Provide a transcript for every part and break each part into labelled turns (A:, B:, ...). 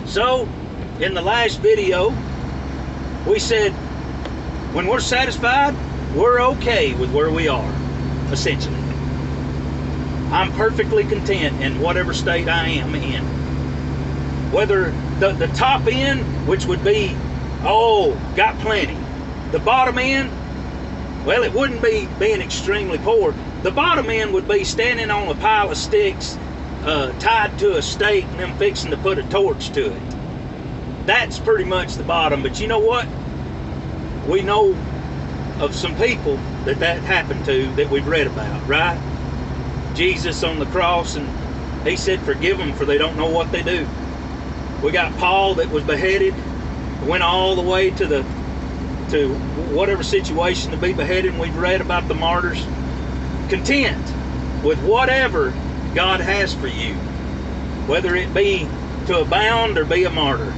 A: So, in the last video, we said when we're satisfied, we're okay with where we are, essentially. I'm perfectly content in whatever state I am in. Whether the top end, which would be, oh, got plenty. The bottom end, well, it wouldn't be being extremely poor. The bottom end would be standing on a pile of sticks tied to a stake and them fixing to put a torch to it. That's pretty much the bottom. But you know what? We know of some people that happened to, that we've read about, right? Jesus on the cross, and he said, forgive them for they don't know what they do. We got Paul that was beheaded, went all the way to whatever situation to be beheaded, and we've read about the martyrs. Content with whatever God has for you, whether it be to abound or be a martyr.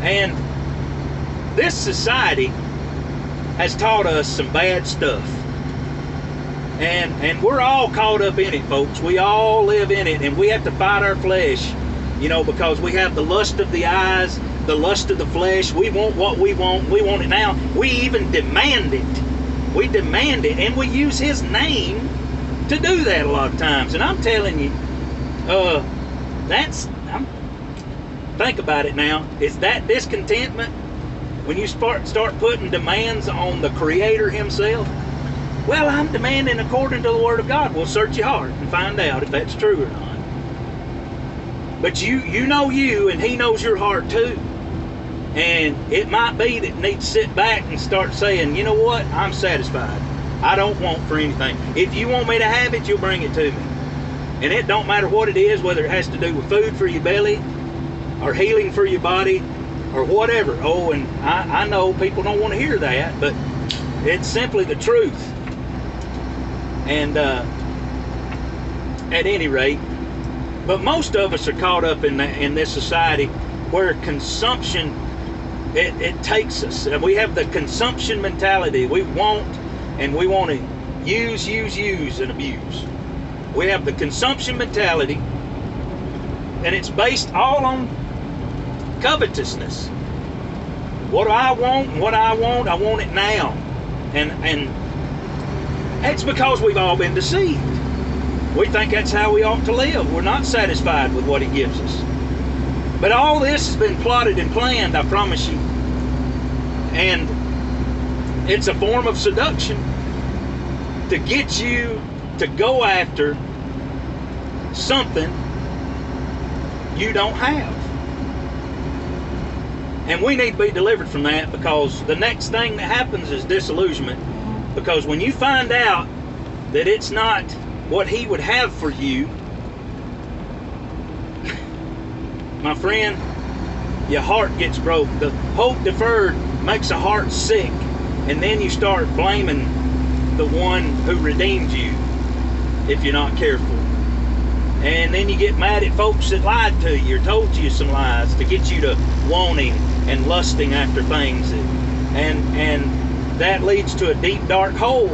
A: And this society has taught us some bad stuff. And we're all caught up in it, folks. We all live in it, and we have to fight our flesh, you know, because we have the lust of the eyes, the lust of the flesh. We want what we want. We want it now. We even demand it. We demand it, and we use his name to do that a lot of times. And I'm telling you, think about it now. Is that discontentment when you start putting demands on the Creator himself? Well, I'm demanding according to the Word of God. Well, search your heart and find out if that's true or not. But you know you, and he knows your heart too. And it might be that you need to sit back and start saying, you know what, I'm satisfied. I don't want for anything. If you want me to have it, you'll bring it to me. And it don't matter what it is, whether it has to do with food for your belly, or healing for your body, or whatever. Oh, and I know people don't want to hear that, but it's simply the truth. And at any rate, but most of us are caught up in this society where consumption, it takes us. We have the consumption mentality. We want, and we want to use, and abuse. We have the consumption mentality, and it's based all on covetousness. What do I want? I want it now. And it's because we've all been deceived. We think that's how we ought to live. We're not satisfied with what he gives us. But all this has been plotted and planned, I promise you. And it's a form of seduction to get you to go after something you don't have. And we need to be delivered from that, because the next thing that happens is disillusionment. Because when you find out that it's not what he would have for you, my friend, your heart gets broke. The hope deferred makes a heart sick, and then you start blaming the one who redeemed you if you're not careful. And then you get mad at folks that lied to you or told you some lies to get you to wanting and lusting after things, and that leads to a deep dark hole.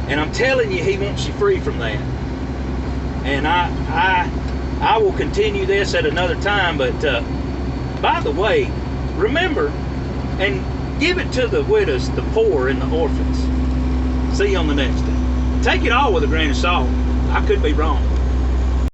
A: And I'm telling you, he wants you free from that. And I will continue this at another time. But by the way, remember and give it to the widows, the poor, and the orphans. See you on the next one. Take it all with a grain of salt. I could be wrong.